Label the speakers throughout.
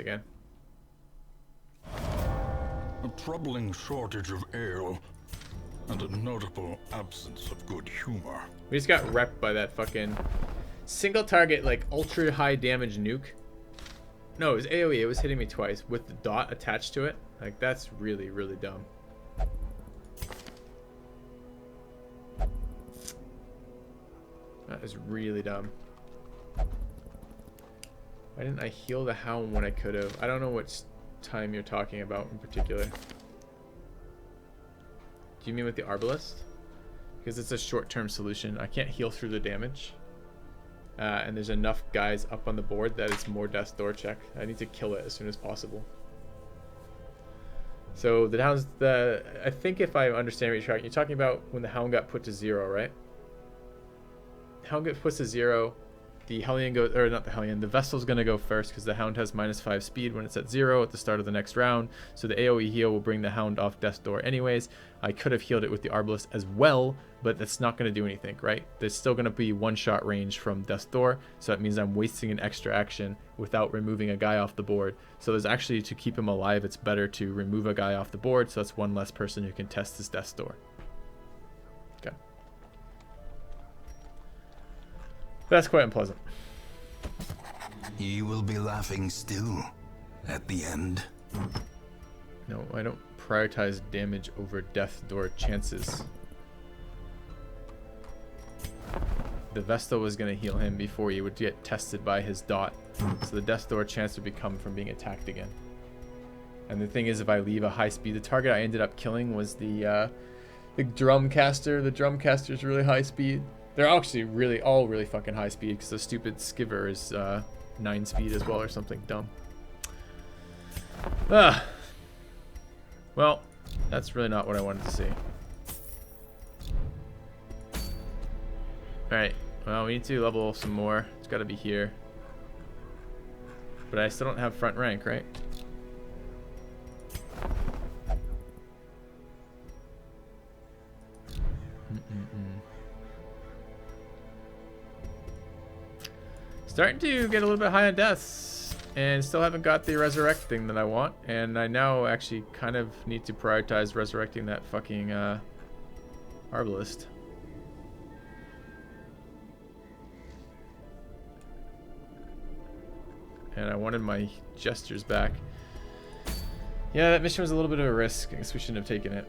Speaker 1: again.
Speaker 2: A troubling shortage of ale and a notable absence of good humor.
Speaker 1: We just got wrecked by that fucking single target, like, ultra high damage nuke. No, it was AoE. It was hitting me twice with the dot attached to it. Like, that's really, really dumb. That is really dumb. Why didn't I heal the hound when I could have? I don't know what time you're talking about in particular. Do you mean with the arbalist? Because it's a short-term solution. I can't heal through the damage. And there's enough guys up on the board that it's more death's door check. I need to kill it as soon as possible. So the hound's I think if I understand what you're talking about when the hound got put to 0, right? Hound gets put to 0. The Hellion goes, or not the Hellion, the Vestal's going to go first because the Hound has -5 speed when it's at 0 at the start of the next round. So the AoE heal will bring the Hound off death's door anyways. I could have healed it with the Arbalist as well, but that's not going to do anything, right? There's still going to be one-shot range from death's door, so that means I'm wasting an extra action without removing a guy off the board. So there's actually, to keep him alive, it's better to remove a guy off the board, so that's one less person who can test this death's door. Okay. That's quite unpleasant.
Speaker 3: You will be laughing still at the end.
Speaker 1: No, I don't prioritize damage over death door chances. The Vestal was going to heal him before he would get tested by his dot. So the death door chance would come from being attacked again. And the thing is, if I leave a high speed, the target I ended up killing was the drum caster. The drum caster is really high speed. They're actually all really fucking high speed because the stupid skiver is 9 speed as well or something dumb. Well, that's really not what I wanted to see. Alright, well, we need to level some more. It's got to be here. But I still don't have front rank, right? Starting to get a little bit high on deaths, and still haven't got the resurrect thing that I want, and I now actually kind of need to prioritize resurrecting that fucking Arbalist. And I wanted my gestures back. Yeah, that mission was a little bit of a risk. I guess we shouldn't have taken it.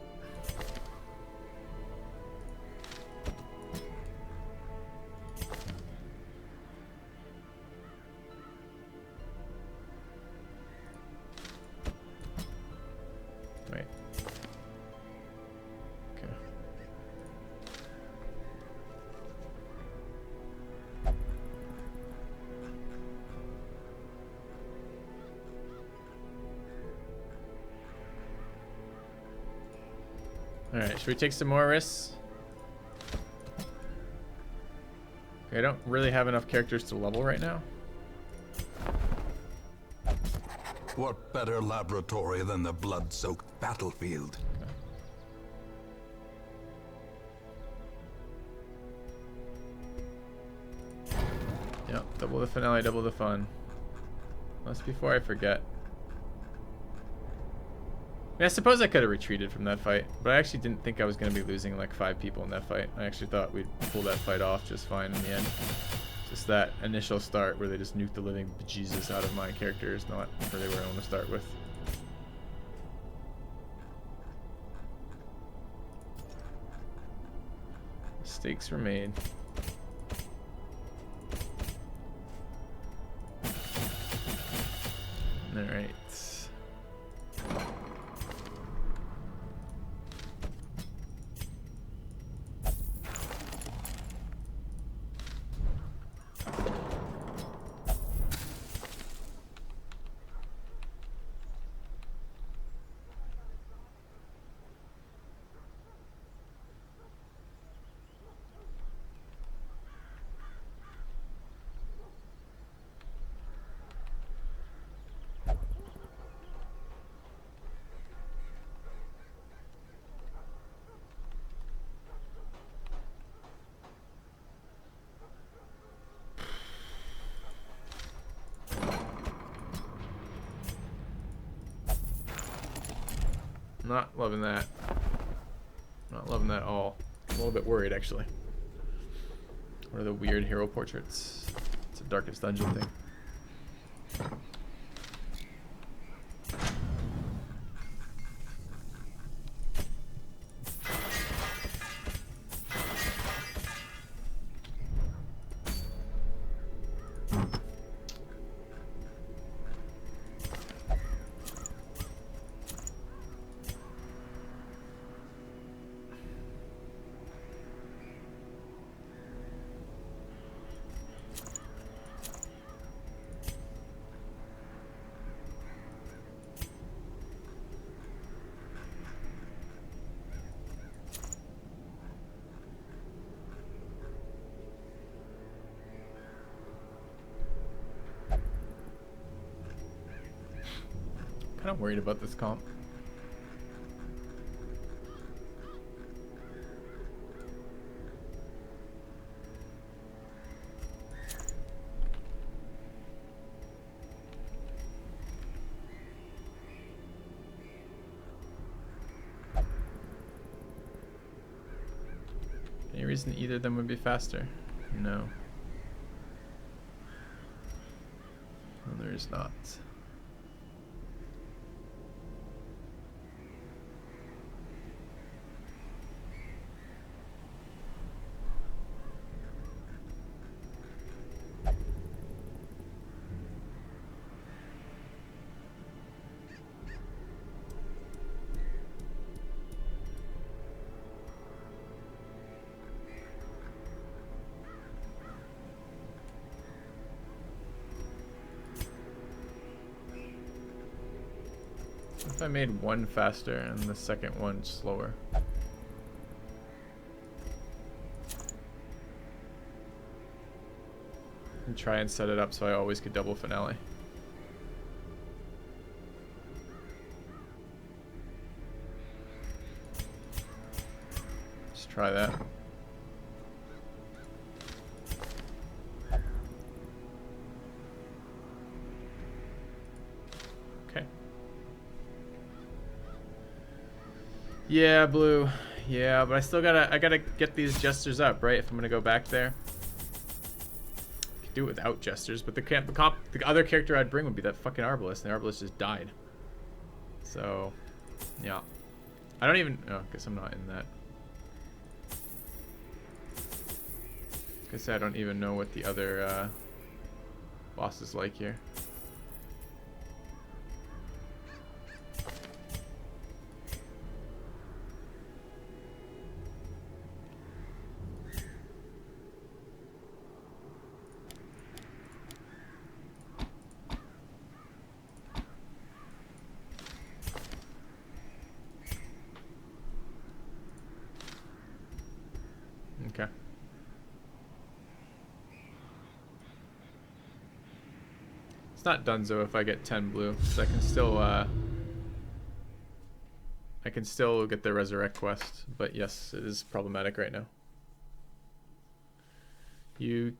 Speaker 1: Alright, should we take some more risks? Okay, I don't really have enough characters to level right now.
Speaker 3: What better laboratory than the blood-soaked battlefield?
Speaker 1: Okay. Yep, double the finale, double the fun. That's before I forget. I mean, I suppose I could have retreated from that fight, but I actually didn't think I was going to be losing like 5 people in that fight. I actually thought we'd pull that fight off just fine in the end. Just that initial start where they just nuked the living bejesus out of my character is not really where I want to start with. Mistakes were made. Alright. Not loving that. Not loving that at all. I'm a little bit worried, actually. What are the weird hero portraits? It's a Darkest Dungeon thing. Kind of worried about this comp. Any reason either of them would be faster? No. No, there is not. If I made one faster and the second one slower. And try and set it up so I always could double finale. Just try that. Yeah, blue. Yeah, but I gotta get these gestures up, right? If I'm gonna go back there. I could do it without gestures, but the other character I'd bring would be that fucking Arbalest, and the Arbalest just died. So, yeah. I don't even, oh, I guess I'm not in that. Guess I don't even know what the other boss is like here. Okay. It's not donezo if I get 10 blue, so I can still get the resurrect quest, but yes, it is problematic right now. You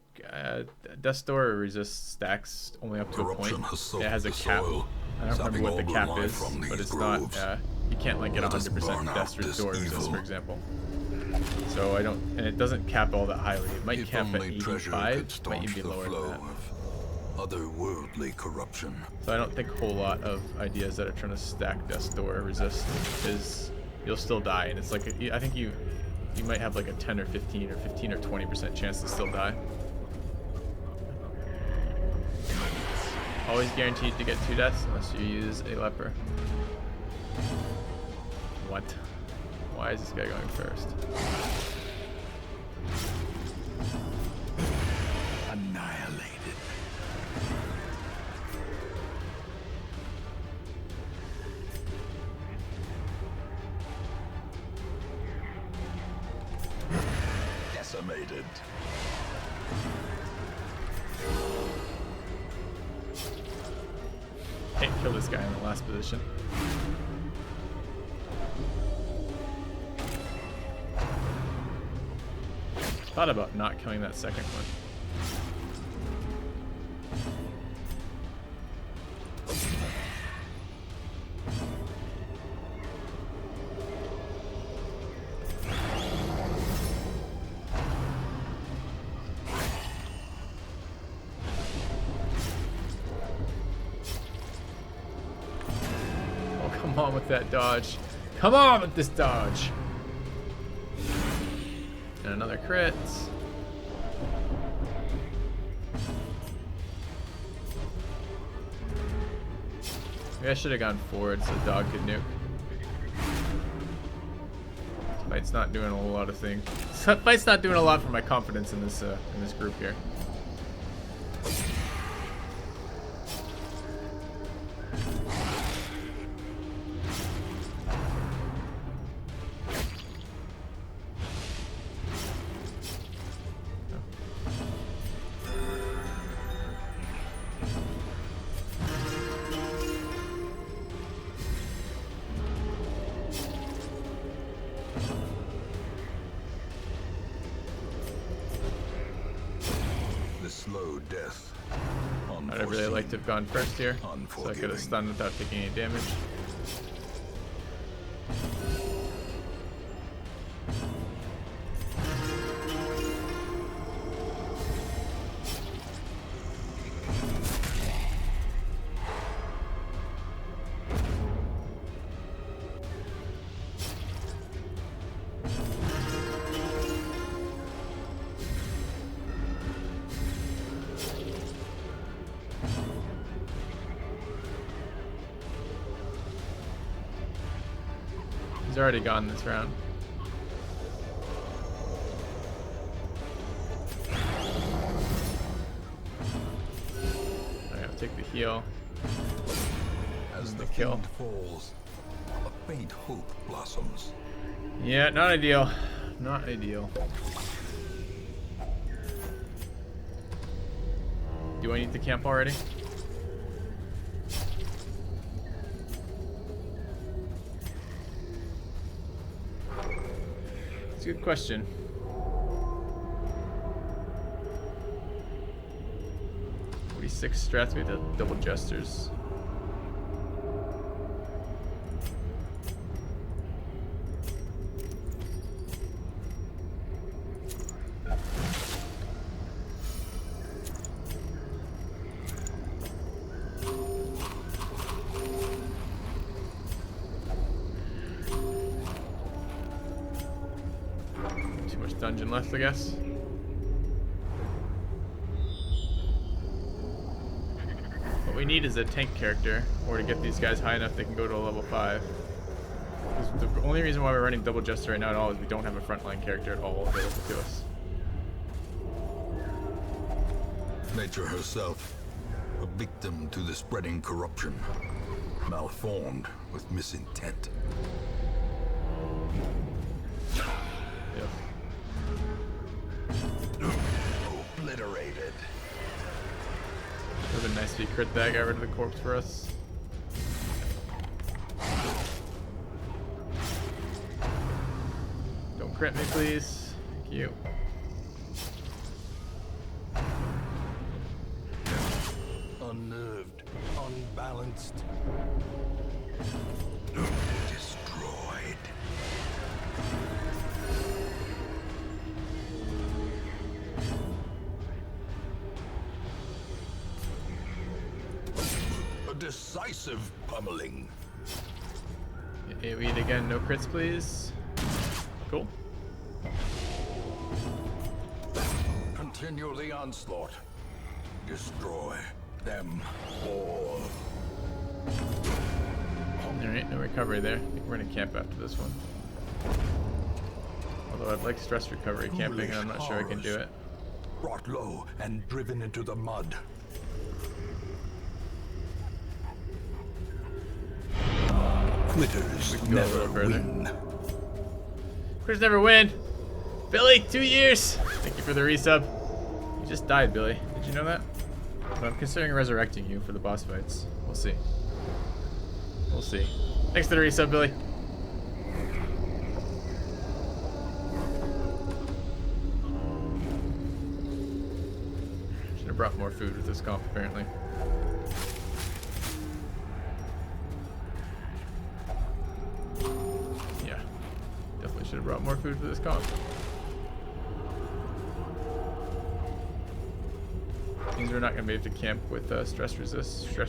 Speaker 1: Death's Door resist stacks only up to a point. It has a cap. I don't remember what the cap is, but it's not. You can't like get 100% Death's Door resist, for example. So I don't, and it doesn't cap all that highly. It might cap at 85, might even be lower than that.
Speaker 3: Otherworldly corruption.
Speaker 1: So I don't think a whole lot of ideas that are trying to stack Death's Door resist is you'll still die, and it's like I think you might have like a 10 or 15 or 15 or 20% chance to still die. Always guaranteed to get 2 deaths unless you use a leper. What? Why is this guy going first?
Speaker 3: Annihilated. Decimated.
Speaker 1: Can't kill this guy in the last position. Thought about not killing that second one. on with that dodge. Come on with this dodge. And another crit. Maybe I should have gone forward so the dog could nuke. Fight's not doing a whole lot of things. Fight's not doing a lot for my confidence in this group here.
Speaker 2: Slow death.
Speaker 1: I'd really like to have gone first here, so I could have stunned without taking any damage. He's already gone this round. Alright, I'll take the heal.
Speaker 2: As the
Speaker 1: kill.
Speaker 2: field falls, a faint hope blossoms.
Speaker 1: Yeah, not ideal. Not ideal. Do I need to camp already? It's a good question. Six strats, we have double jesters. Too much dungeon left, I guess. What we need is a tank character, or to get these guys high enough they can go to a level 5. Because the only reason why we're running double jester right now at all is we don't have a frontline character at all available to us.
Speaker 2: Nature herself, a victim to the spreading corruption, malformed with misintent.
Speaker 1: Yep.
Speaker 2: Obliterated.
Speaker 1: Would have been nice if he crit that, got rid of the corpse for us. Don't crit me, please. Thank you.
Speaker 2: Unnerved, unbalanced, destroyed. A decisive pummeling.
Speaker 1: AoE'd again, no crits, please. Cool.
Speaker 2: Continue the onslaught. Destroy them all.
Speaker 1: Alright, no recovery there. I think we're gonna camp after this one. Although I'd like stress recovery camping, and I'm not sure I can do it.
Speaker 2: Brought low and driven into the mud. Quitters
Speaker 1: We can go a little
Speaker 2: never
Speaker 1: further.
Speaker 2: win.
Speaker 1: Quitters never win! Billy, 2 years! Thank you for the resub. You just died, Billy. Did you know that? But I'm considering resurrecting you for the boss fights. We'll see. We'll see. Thanks for the resub, Billy. Should have brought more food with this comp, apparently. Yeah. Definitely should have brought more food for this comp. Means we're not going to be able to camp with stress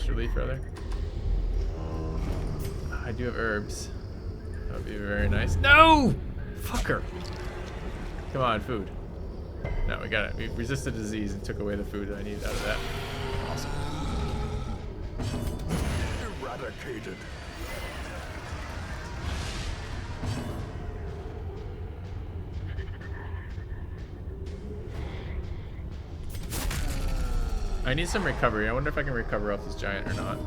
Speaker 1: relief, rather. I I do have herbs. That would be very nice. No! Fucker! Come on, food. No, we got it. We resisted disease and took away the food that I needed out of that. Awesome.
Speaker 2: Eradicated.
Speaker 1: I need some recovery. I wonder if I can recover off this giant or not.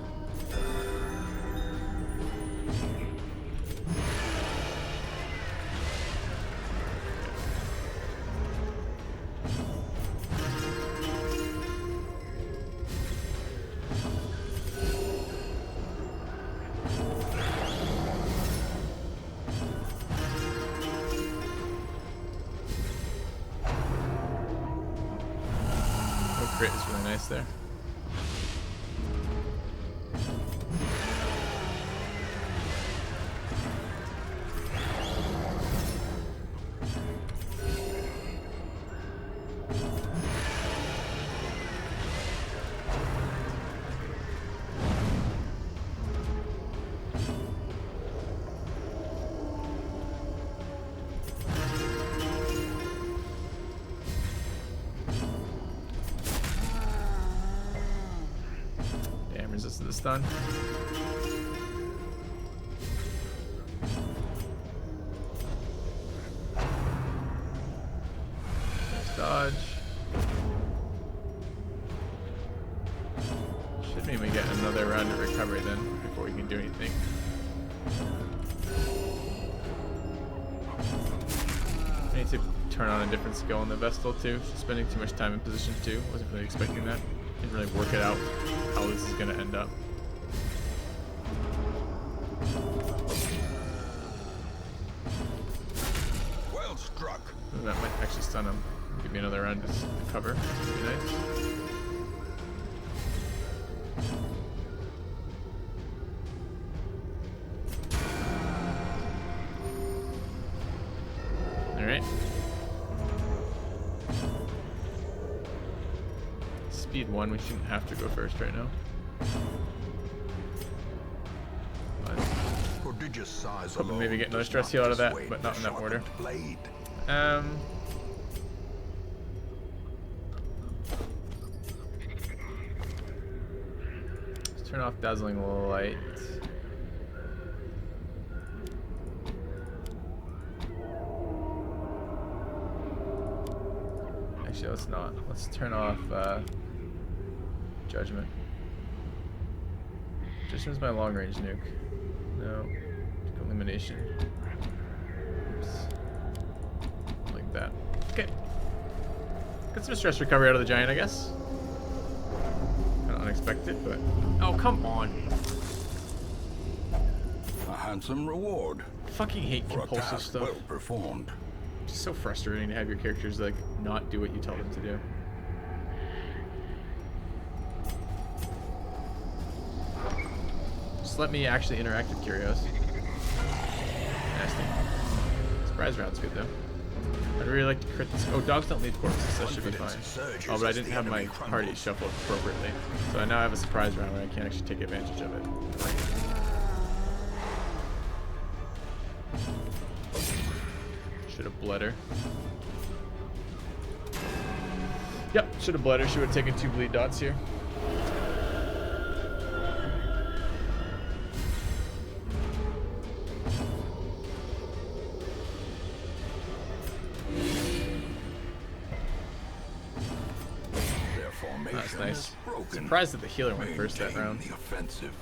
Speaker 1: Crit is really nice there. Resist to the stun. Nice dodge. Should mean we get another round of recovery then before we can do anything. I need to turn on a different skill on the Vestal too. Spending too much time in position 2. Wasn't really expecting that. Didn't really work it out how this is going to end up.
Speaker 2: Well struck.
Speaker 1: That might actually stun him. Give me another round to cover. Would be nice. All right. Speed 1, we shouldn't have to go first right now.
Speaker 2: Prodigious size.
Speaker 1: Hoping maybe get another stress heal out of that, but not in that order. Let's turn off Dazzling Light. Actually, let's not. Let's turn off Judgment. Judgment's my long range nuke. No. Elimination. Oops. Like that. Okay. Got some stress recovery out of the giant, I guess. Kind of unexpected, but. Oh, come on.
Speaker 2: A handsome reward.
Speaker 1: Fucking hate
Speaker 2: For a
Speaker 1: compulsive
Speaker 2: task
Speaker 1: stuff.
Speaker 2: well performed.
Speaker 1: It's so frustrating to have your characters like not do what you tell them to do. Just let me actually interact with Curios. Nasty. Surprise round's good though. I'd really like to crit this. Oh, dogs don't leave corpses, that should be fine. Oh, but I didn't have my party shuffled appropriately. So I now have a surprise round where I can't actually take advantage of it. Should have bled her. Yep, should have bled her. She would have taken 2 bleed dots here. That's nice. Surprised that the healer went first that round.
Speaker 2: The offensive.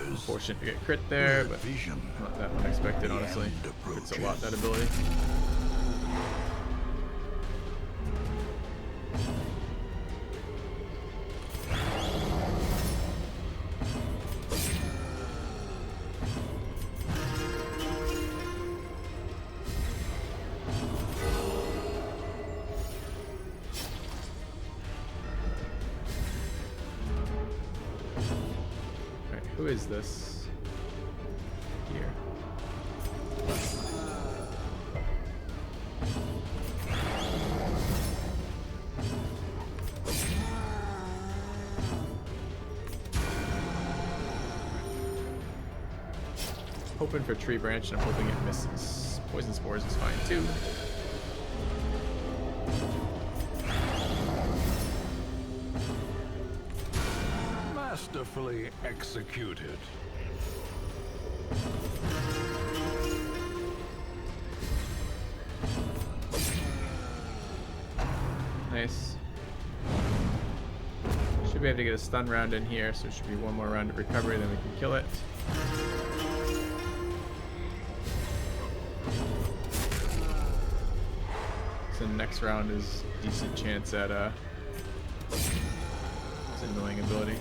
Speaker 1: Unfortunate to get crit there, but not that unexpected, honestly. It's a lot, that ability. Who is this? Here. hoping for tree branch, and I'm hoping it misses. Poison spores is fine too.
Speaker 2: Masterfully executed.
Speaker 1: Nice. Should be able to get a stun round in here, so it should be one more round of recovery, then we can kill it. So the next round is decent chance at it's annoying ability.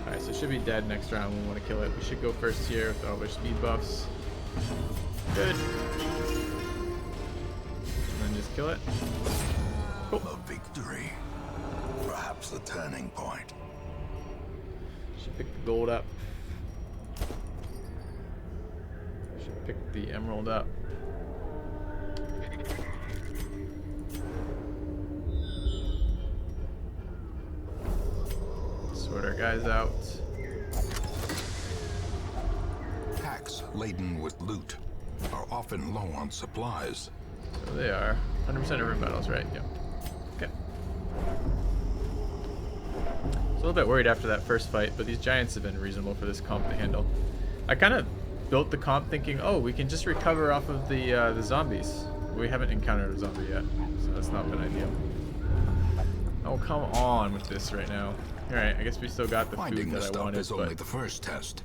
Speaker 1: Alright, so it should be dead next round when we want to kill it. We should go first here with all their speed buffs. Good. And then just kill it. Cool.
Speaker 3: A victory. Perhaps the turning point.
Speaker 1: Should pick the gold up. Should pick the emerald up. Sort our guys out.
Speaker 2: Packs laden with loot are often low on supplies.
Speaker 1: So they are 100% of room battles, right? Yep. Okay. So a little bit worried after that first fight, but these giants have been reasonable for this comp to handle. I kind of built the comp thinking, oh, we can just recover off of the zombies. We haven't encountered a zombie yet, so that's not been ideal. Oh, come on with this right now. Alright, I guess we still got the
Speaker 2: Finding
Speaker 1: food
Speaker 2: the
Speaker 1: that I
Speaker 2: stuff
Speaker 1: wanted,
Speaker 2: is only
Speaker 1: but
Speaker 2: the first test.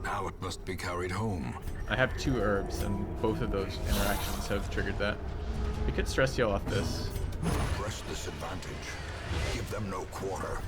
Speaker 2: Now it must be carried home.
Speaker 1: I have 2 herbs, and both of those interactions have triggered that. We could stress heal off this.
Speaker 2: Press this advantage. Give them no quarter.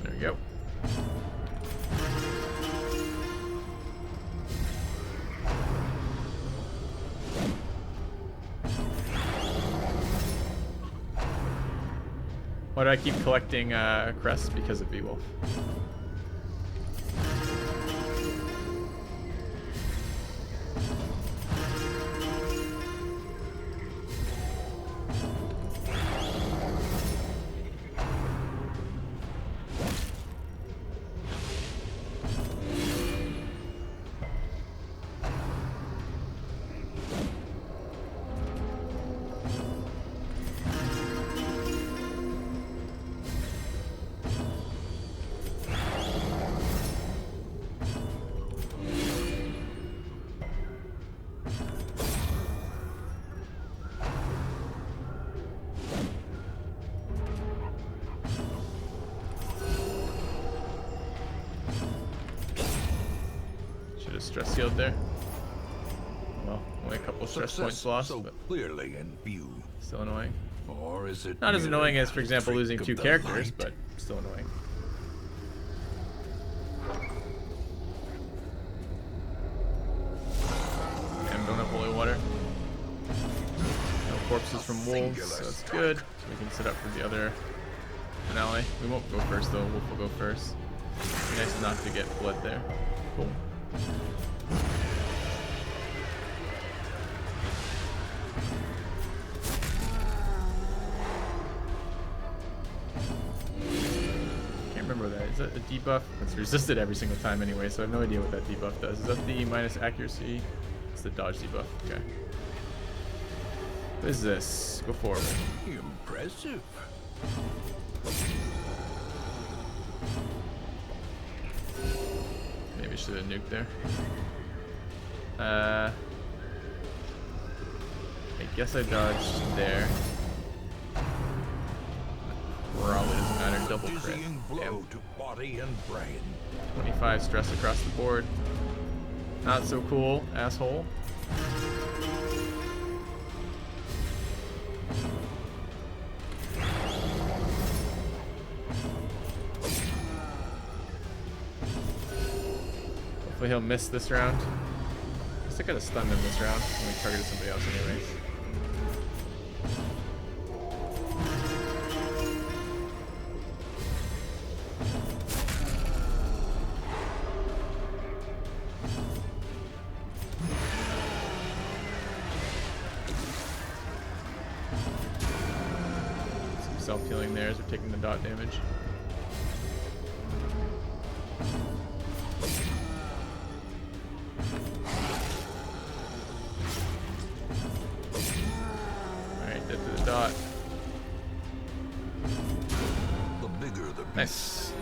Speaker 1: There we go. Why do I keep collecting crests? Because of Beowulf. Should have stress healed there. Well, only a couple stress points lost,
Speaker 2: so
Speaker 1: but
Speaker 2: clearly in view.
Speaker 1: still annoying.
Speaker 2: Or is it
Speaker 1: Not as
Speaker 2: merely
Speaker 1: annoying as, for
Speaker 2: a
Speaker 1: example,
Speaker 2: trick
Speaker 1: losing
Speaker 2: of
Speaker 1: 2
Speaker 2: the
Speaker 1: characters,
Speaker 2: light?
Speaker 1: but still annoying. And don't have holy water. No corpses from wolves, so that's good. So we can set up for the other finale. We won't go first though, Wolf will go first. Be nice not to get blood there. Cool. Can't remember what that is. Is that a debuff? It's resisted every single time anyway, so I have no idea what that debuff does. Is that the minus accuracy? It's the dodge debuff. Okay. What is this? Go forward.
Speaker 2: Impressive.
Speaker 1: Maybe I should have nuked there. I guess I dodged there. Probably doesn't matter. Double crit.
Speaker 2: Dizzying blow
Speaker 1: Damn.
Speaker 2: to body and brain.
Speaker 1: 25 stress across the board. Not so cool, asshole. Hopefully he'll miss this round. I guess I could have stunned him this round. Only targeted somebody else anyways. self-healing there as we're taking the dot damage. Alright, dead to the dot.
Speaker 2: The bigger the beast,
Speaker 1: Nice.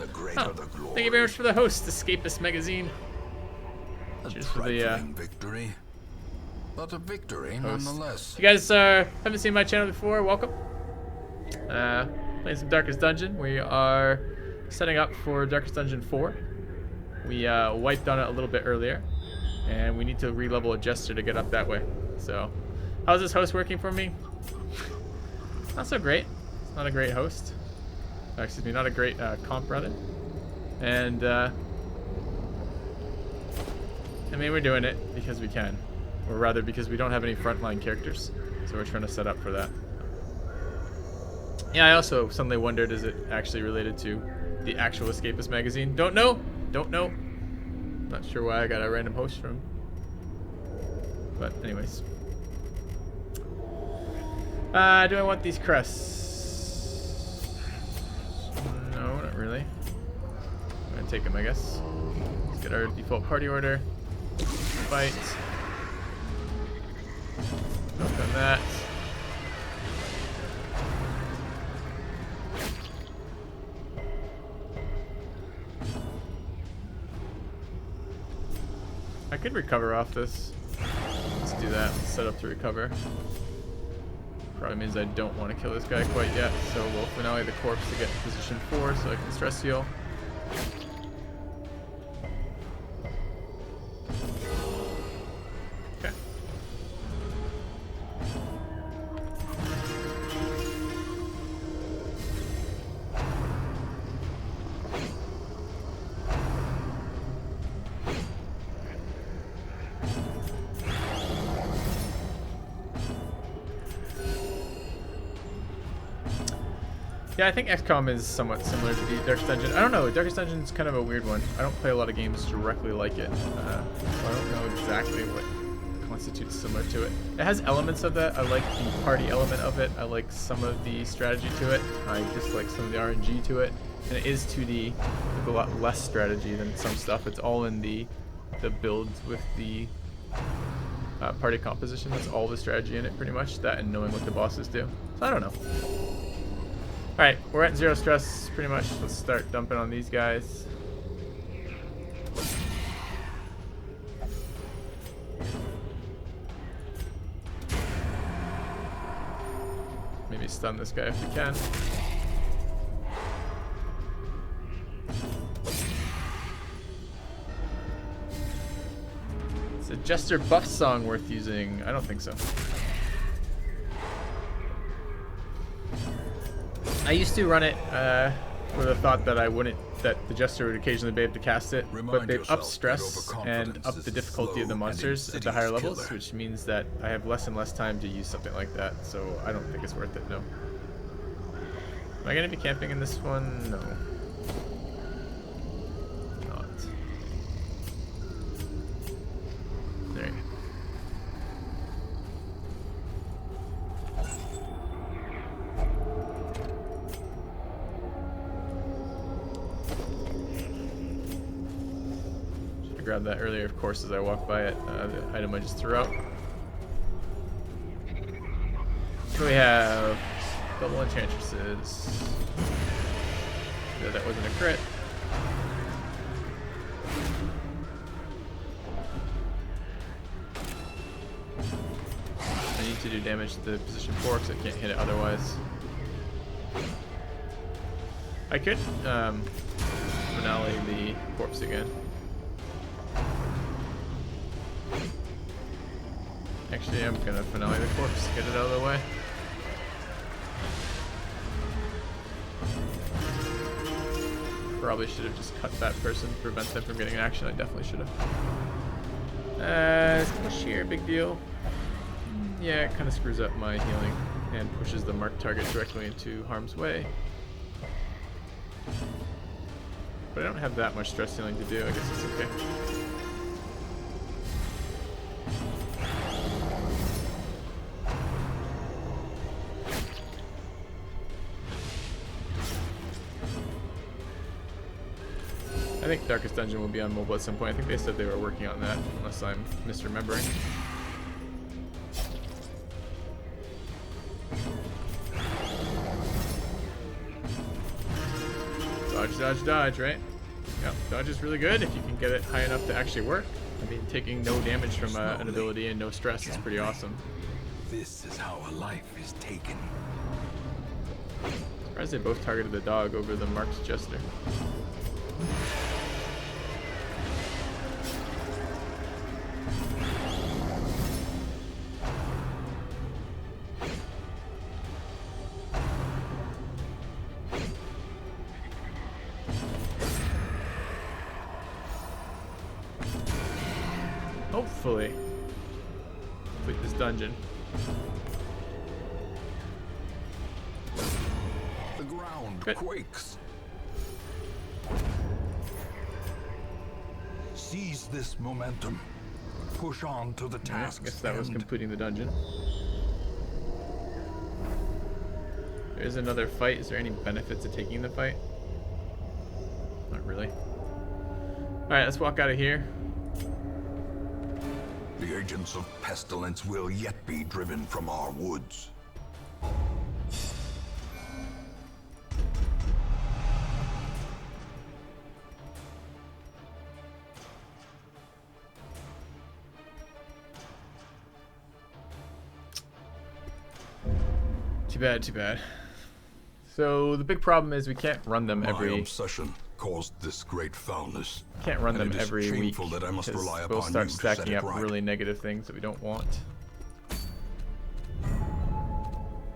Speaker 2: the greater the glory.
Speaker 1: Thank you very much for the host, Escapist Magazine.
Speaker 2: A
Speaker 1: Cheers for the
Speaker 2: trifling victory, but a victory nonetheless.
Speaker 1: If you guys haven't seen my channel before, welcome. Playing some Darkest Dungeon. We are setting up for Darkest Dungeon 4. We wiped on it a little bit earlier, and we need to re-level a Jester to get up that way. So, how's this host working for me? Not so great. It's not a great host. Excuse me, not a great comp rather. And I mean, we're doing it because we can, or rather because we don't have any frontline characters, so we're trying to set up for that. Yeah, I also suddenly wondered, is it actually related to the actual Escapist magazine? Don't know. Not sure why I got a random host from. But anyways. Do I want these crests? No, not really. I'm gonna take them, I guess. Let's get our default party order. Fight. Open that. I could recover off this. Let's do that. Let's set up to recover. Probably means I don't want to kill this guy quite yet, so we'll finale the corpse to get to position 4 so I can stress heal. Okay. Yeah, I think XCOM is somewhat similar to the Darkest Dungeon. I don't know, Darkest Dungeon is kind of a weird one. I don't play a lot of games directly like it, so I don't know exactly what constitutes similar to it. It has elements of that. I like the party element of it. I like some of the strategy to it. I dislike some of the RNG to it. And it is 2D with a lot less strategy than some stuff. It's all in the builds with the party composition. That's all the strategy in it, pretty much. That and knowing what the bosses do. So I don't know. Alright, we're at 0 stress, pretty much. Let's start dumping on these guys. Maybe stun this guy if we can. Is a Jester buff song worth using? I don't think so. I used to run it with the thought that that the Jester would occasionally be able to cast it, but they've upped stress and upped the difficulty of the monsters at the higher levels, which means that I have less and less time to use something like that, so I don't think it's worth it, no. Am I going to be camping in this one? No. Not. There you go. Grabbed that earlier, of course, as I walked by it. The item I just threw out. So we have double enchantresses. Yeah, that wasn't a crit. I need to do damage to the position 4 because I can't hit it otherwise. I could finale the corpse again. Actually, I'm gonna finale the corpse, get it out of the way. Probably should have just cut that person to prevent them from getting an action. I definitely should have. Push here, big deal. Yeah, it kind of screws up my healing and pushes the marked target directly into harm's way. But I don't have that much stress healing to do. I guess it's okay. Darkest Dungeon will be on mobile at some point. I think they said they were working on that, unless I'm misremembering. Dodge, dodge, dodge, right? Yeah, dodge is really good if you can get it high enough to actually work. I mean, taking no damage from an ability and no stress is pretty awesome.
Speaker 3: This is how a life is taken.
Speaker 1: Surprised they both targeted the dog over the marked jester. Hopefully, complete this dungeon.
Speaker 2: The ground
Speaker 1: Good.
Speaker 2: quakes. Seize this momentum. Push on to the
Speaker 1: I
Speaker 2: task.
Speaker 1: guess that was completing the dungeon. There's another fight. Is there any benefit to taking the fight? Not really. Alright, let's walk out of here.
Speaker 2: The agents of pestilence will yet be driven from our woods.
Speaker 1: Too bad, too bad. So the big problem is we can't run them
Speaker 2: My
Speaker 1: every
Speaker 2: obsession caused this great foulness.
Speaker 1: can't run
Speaker 2: and
Speaker 1: them
Speaker 2: it is
Speaker 1: every week
Speaker 2: shameful that I must
Speaker 1: because
Speaker 2: rely
Speaker 1: we'll
Speaker 2: upon
Speaker 1: start
Speaker 2: you to set
Speaker 1: stacking
Speaker 2: it
Speaker 1: up
Speaker 2: right.
Speaker 1: really negative things that we don't want.